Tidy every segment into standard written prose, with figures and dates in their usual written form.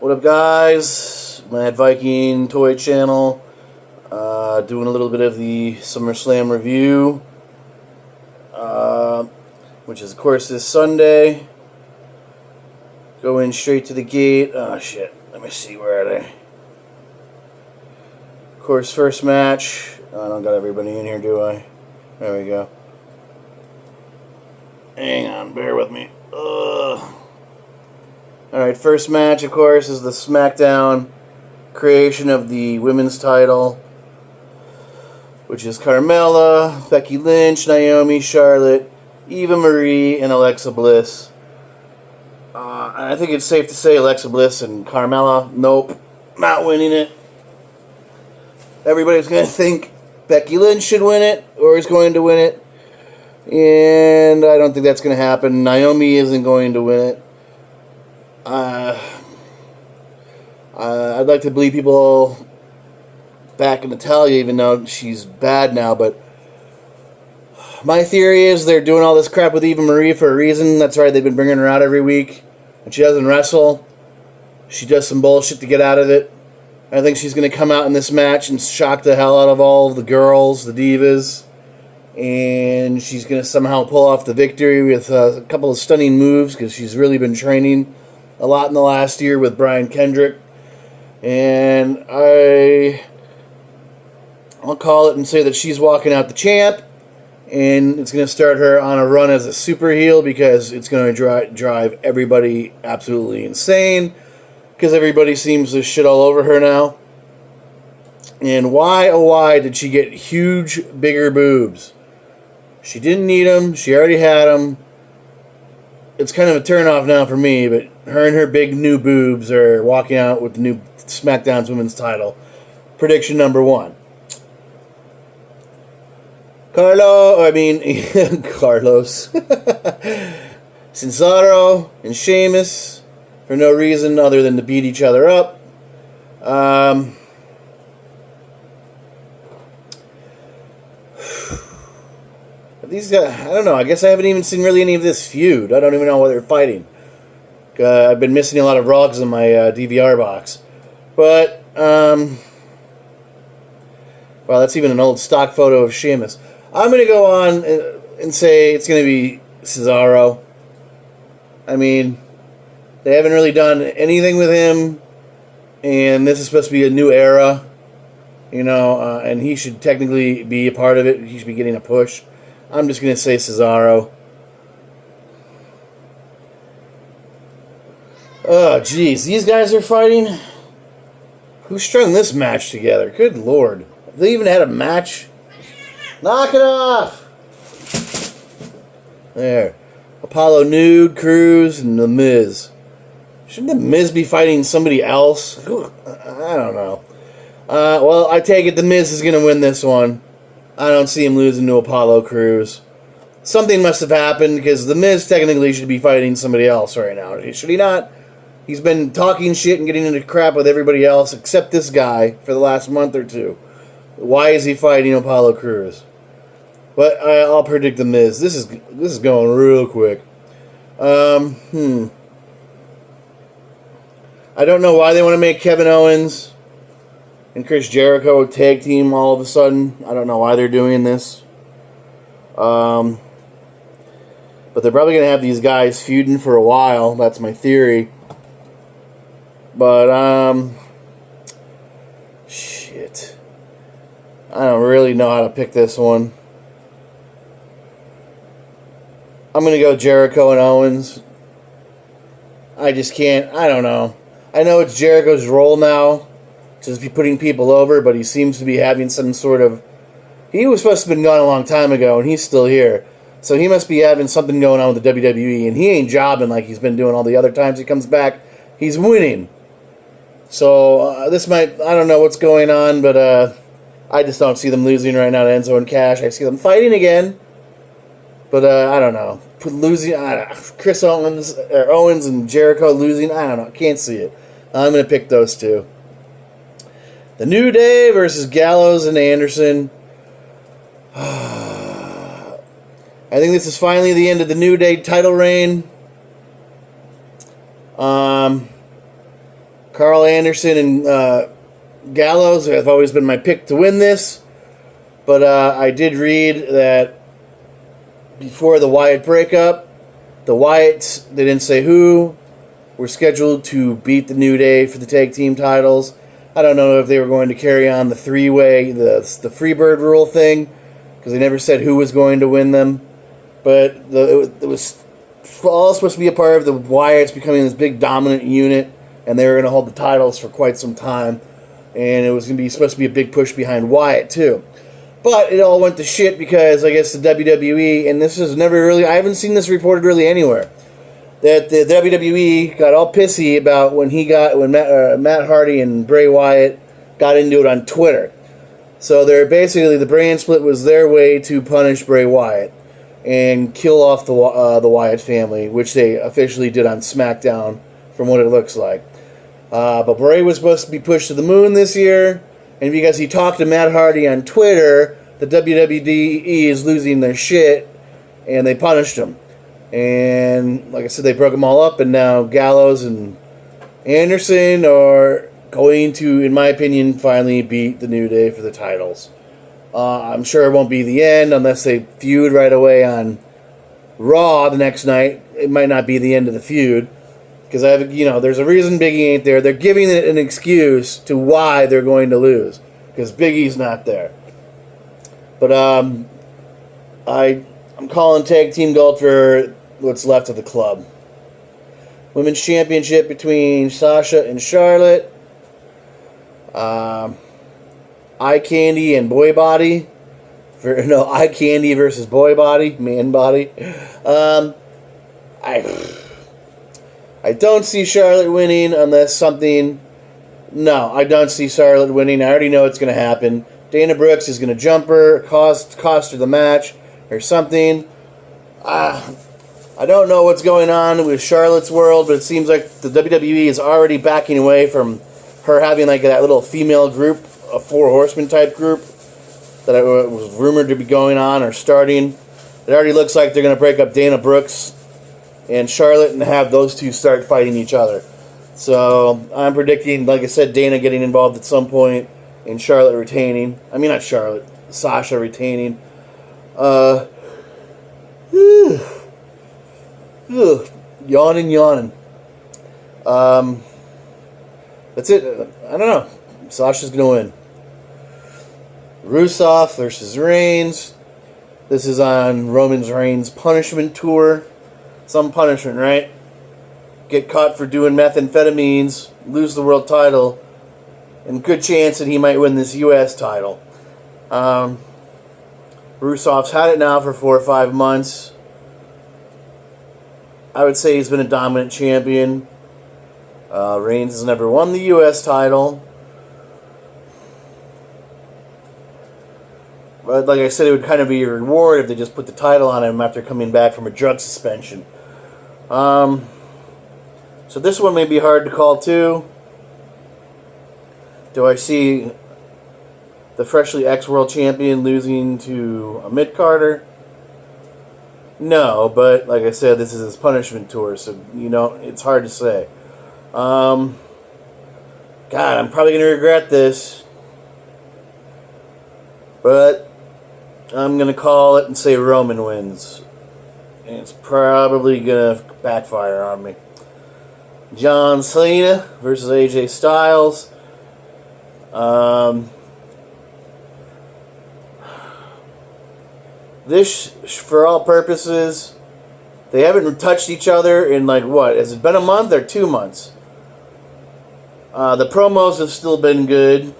What up, guys? Mad Viking Toy Channel. Doing a little bit of the SummerSlam review, which is, of course, this Sunday. Going straight to the gate. Oh, shit. Let me see. Where are they? Of course, first match. I don't got everybody in here, do I? There we go. Hang on. Bear with me. Alright, first match, of course, is the SmackDown creation of the women's title, which is Carmella, Becky Lynch, Naomi, Charlotte, Eva Marie, and Alexa Bliss. I think it's safe to say Alexa Bliss and Carmella, nope, not winning it. Everybody's going to think Becky Lynch should win it, or is going to win it, and I don't think that's going to happen. Naomi isn't going to win it. I'd like to believe people back in Natalia, even though she's bad now, but my theory is they're doing all this crap with Eva Marie for a reason. That's right, they've been bringing her out every week. When she doesn't wrestle, she does some bullshit to get out of it. I think she's going to come out in this match and shock the hell out of all the girls, the divas, and she's going to somehow pull off the victory with a couple of stunning moves, because she's really been training a lot in the last year with Brian Kendrick. And I'll call it and say that she's walking out the champ, and it's going to start her on a run as a super heel, because it's going to drive everybody absolutely insane, because everybody seems to shit all over her now. And why, oh why, did she get huge, bigger boobs? She didn't need them. She already had them. It's kind of a turn-off now for me, but her and her big new boobs are walking out with the new SmackDown's women's title. Prediction number 1. Carlos Cesaro and Sheamus, for no reason other than to beat each other up. These guys, I don't know, I guess I haven't even seen really any of this feud. I don't even know what they're fighting. I've been missing a lot of Raws in my DVR box. But, well, that's even an old stock photo of Sheamus. I'm going to go on and say it's going to be Cesaro. I mean, they haven't really done anything with him, and this is supposed to be a new era, you know, and he should technically be a part of it. He should be getting a push. I'm just going to say Cesaro. Oh, jeez. These guys are fighting? Who strung this match together? Good lord. Have they even had a match? Knock it off! There. Apollo Nude, Cruz, and The Miz. Shouldn't The Miz be fighting somebody else? I don't know. Well, I take it The Miz is going to win this one. I don't see him losing to Apollo Crews. Something must have happened, because The Miz technically should be fighting somebody else right now. Should he not? He's been talking shit and getting into crap with everybody else except this guy for the last month or two. Why is he fighting Apollo Crews? But I'll predict The Miz. This is going real quick. I don't know why they want to make Kevin Owens and Chris Jericho a tag team all of a sudden. I don't know why they're doing this. But they're probably going to have these guys feuding for a while. That's my theory. But, shit. I don't really know how to pick this one. I'm going to go Jericho and Owens. I just can't. I don't know. I know it's Jericho's role now, just be putting people over, but he seems to be having some sort of... He was supposed to have been gone a long time ago, and he's still here. So he must be having something going on with the WWE, and he ain't jobbing like he's been doing all the other times he comes back. He's winning. So this might... I don't know what's going on, but I just don't see them losing right now to Enzo and Cash. I see them fighting again, but I don't know. Losing... Chris Owens, or Owens and Jericho losing, I don't know. Can't see it. I'm going to pick those two. The New Day versus Gallows and Anderson. I think this is finally the end of the New Day title reign. Carl Anderson and Gallows have always been my pick to win this. But I did read that before the Wyatt breakup, the Wyatts, they didn't say who, were scheduled to beat the New Day for the tag team titles. I don't know if they were going to carry on the three-way, the Freebird rule thing, because they never said who was going to win them. But it was all supposed to be a part of the Wyatts becoming this big dominant unit, and they were going to hold the titles for quite some time. And it was going to be supposed to be a big push behind Wyatt, too. But it all went to shit because, I guess, the WWE, and this is never really, I haven't seen this reported really anywhere, that the WWE got all pissy about when Matt Hardy and Bray Wyatt got into it on Twitter. So they're basically, the brand split was their way to punish Bray Wyatt and kill off the Wyatt family, which they officially did on SmackDown, from what it looks like. But Bray was supposed to be pushed to the moon this year, and because he talked to Matt Hardy on Twitter, the WWE is losing their shit, and they punished him. And like I said, they broke them all up, and now Gallows and Anderson are going to, in my opinion, finally beat the New Day for the titles. I'm sure it won't be the end unless they feud right away on Raw the next night. It might not be the end of the feud. Because there's a reason Biggie ain't there. They're giving it an excuse to why they're going to lose. Because Biggie's not there. But I'm calling tag team gold for what's left of the club. Women's championship between Sasha and Charlotte. Eye Candy and Boy Body. Eye Candy versus Boy Body, Man Body. I don't see Charlotte winning unless something... No, I don't see Charlotte winning. I already know it's going to happen. Dana Brooks is going to jump her, cost her the match, or something. I don't know what's going on with Charlotte's world, but it seems like the WWE is already backing away from her having like that little female group, a Four Horsemen type group, that was rumored to be going on or starting. It already looks like they're going to break up Dana Brooks and Charlotte and have those two start fighting each other. So I'm predicting, like I said, Dana getting involved at some point and Charlotte retaining. I mean, not Charlotte, Sasha retaining. Yawning. That's it. I don't know. Sasha's going to win. Rusev versus Reigns. This is on Roman Reigns' punishment tour. Some punishment, right? Get caught for doing methamphetamines, lose the world title, and good chance that he might win this U.S. title. Rusev's had it now for 4 or 5 months. I would say he's been a dominant champion. Reigns has never won the U.S. title. But like I said, it would kind of be a reward if they just put the title on him after coming back from a drug suspension. So this one may be hard to call too. Do I see the freshly ex-world champion losing to a mid-carder? No, but like I said, this is his punishment tour, so it's hard to say. God, I'm probably going to regret this. But I'm going to call it and say Roman wins. And it's probably going to backfire on me. John Cena versus AJ Styles. This, for all purposes, they haven't touched each other in what? Has it been a month or 2 months? The promos have still been good.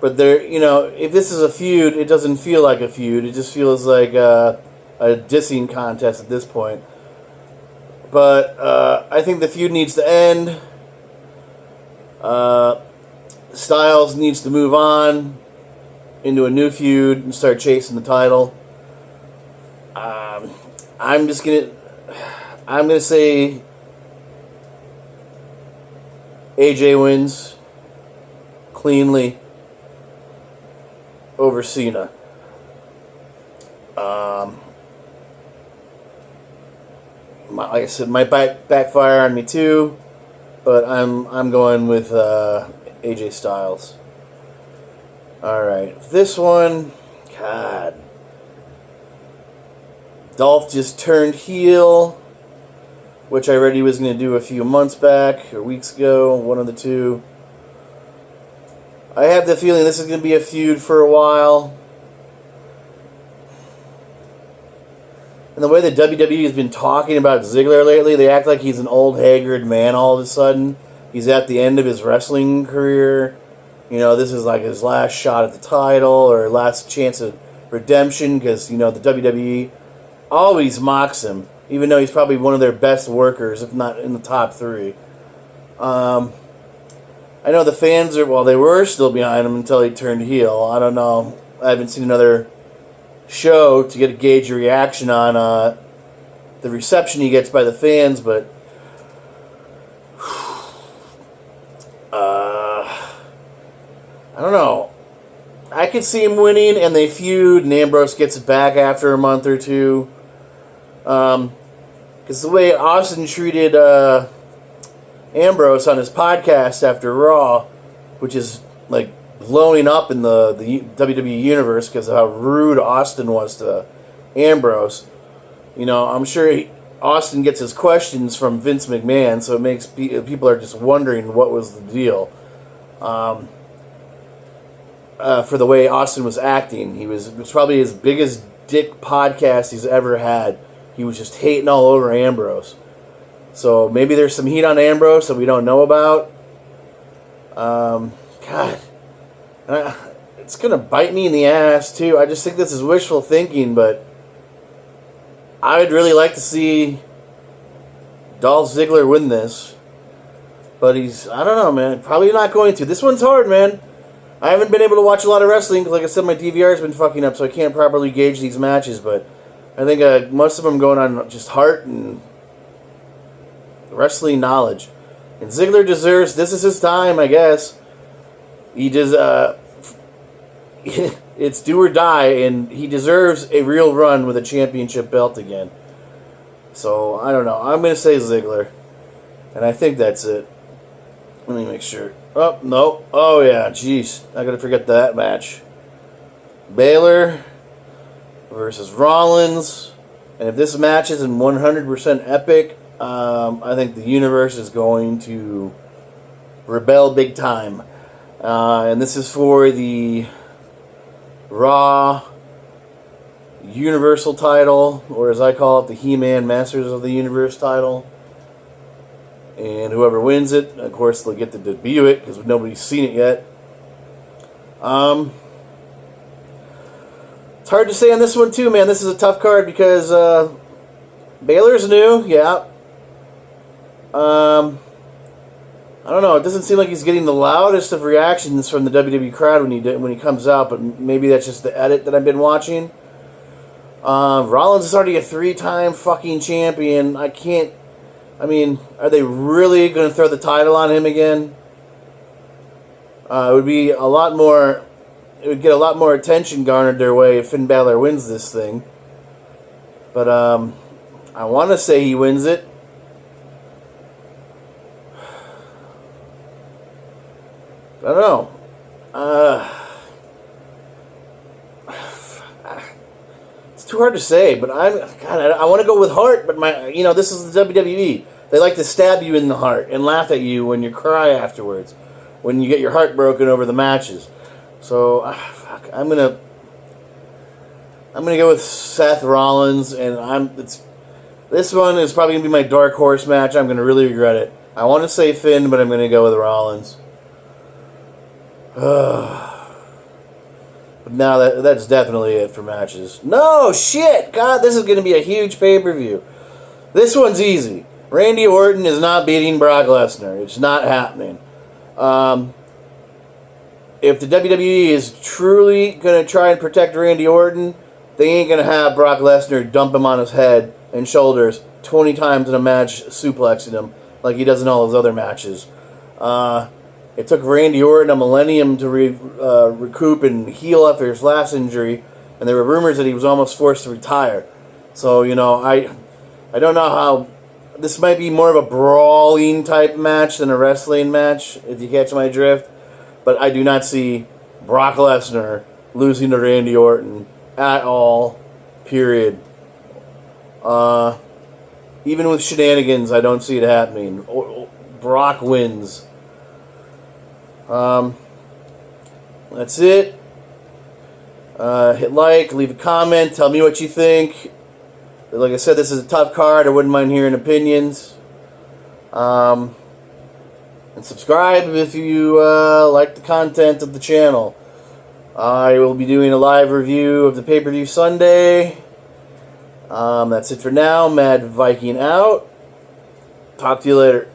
But if this is a feud, it doesn't feel like a feud. It just feels like a dissing contest at this point. But I think the feud needs to end. Styles needs to move on into a new feud and start chasing the title. I'm gonna say AJ wins cleanly over Cena. Like I said, might backfire on me too. but I'm going with AJ Styles. All right, this one, God, Dolph just turned heel, which I read he was going to do a few months back or weeks ago, one of the two. I have the feeling this is going to be a feud for a while. And the way the WWE has been talking about Ziggler lately, they act like he's an old, haggard man all of a sudden. He's at the end of his wrestling career. You know, this is like his last shot at the title or last chance of redemption because, you know, the WWE always mocks him, even though he's probably one of their best workers, if not in the top three. I know the fans are, well, they were still behind him until he turned heel. I don't know. I haven't seen another show to get a gauge of reaction on the reception he gets by the fans, but I don't know. I could see him winning, and they feud, and Ambrose gets it back after a month or two. Because the way Austin treated Ambrose on his podcast after Raw, which is like blowing up in the WWE universe because of how rude Austin was to Ambrose. You know, I'm sure Austin gets his questions from Vince McMahon, so it makes people are just wondering what was the deal. For the way Austin was acting, it was probably his biggest dick podcast he's ever had. He was just hating all over Ambrose. So maybe there's some heat on Ambrose that we don't know about. God, it's gonna bite me in the ass too. I just think this is wishful thinking, but I would really like to see Dolph Ziggler win this. But I don't know, man. Probably not going to. This one's hard, man. I haven't been able to watch a lot of wrestling because, like I said, my DVR's been fucking up, so I can't properly gauge these matches. But I think most of them going on just heart and wrestling knowledge. And Ziggler deserves, this is his time, I guess. He does, it's do or die, and he deserves a real run with a championship belt again. So, I don't know. I'm going to say Ziggler. And I think that's it. Let me make sure. Oh, no. Oh, yeah. Jeez. I gotta forget that match. Balor versus Rollins. And if this match isn't 100% epic, I think the universe is going to rebel big time. And this is for the Raw Universal title, or as I call it, the He-Man Masters of the Universe title. And whoever wins it, of course, they'll get to debut it because nobody's seen it yet. It's hard to say on this one too, man. This is a tough card because Balor's new, yeah. I don't know. It doesn't seem like he's getting the loudest of reactions from the WWE crowd when he comes out, but maybe that's just the edit that I've been watching. Rollins is already a 3-time fucking champion. Are they really going to throw the title on him again? It would be a lot more. It would get a lot more attention garnered their way if Finn Balor wins this thing. But I want to say he wins it. I don't know. It's too hard to say, but I want to go with heart, but this is the WWE. They like to stab you in the heart and laugh at you when you cry afterwards, when you get your heart broken over the matches. So, I'm gonna go with Seth Rollins, and this one is probably gonna be my dark horse match. I'm gonna really regret it. I want to say Finn, but I'm gonna go with Rollins. But now that's definitely it for matches. No, shit! God, this is going to be a huge pay-per-view. This one's easy. Randy Orton is not beating Brock Lesnar. It's not happening. If the WWE is truly going to try and protect Randy Orton, they ain't going to have Brock Lesnar dump him on his head and shoulders 20 times in a match, suplexing him like he does in all his other matches. It took Randy Orton a millennium to recoup and heal after his last injury, and there were rumors that he was almost forced to retire. So, I don't know how This might be more of a brawling type match than a wrestling match, if you catch my drift. But I do not see Brock Lesnar losing to Randy Orton at all. Period. Even with shenanigans, I don't see it happening. Brock wins. That's it. Hit like, leave a comment, tell me what you think. Like I said, this is a tough card. I wouldn't mind hearing opinions. And subscribe if you like the content of the channel. I will be doing a live review of the pay-per-view Sunday. That's it for now. Mad Viking out. Talk to you later.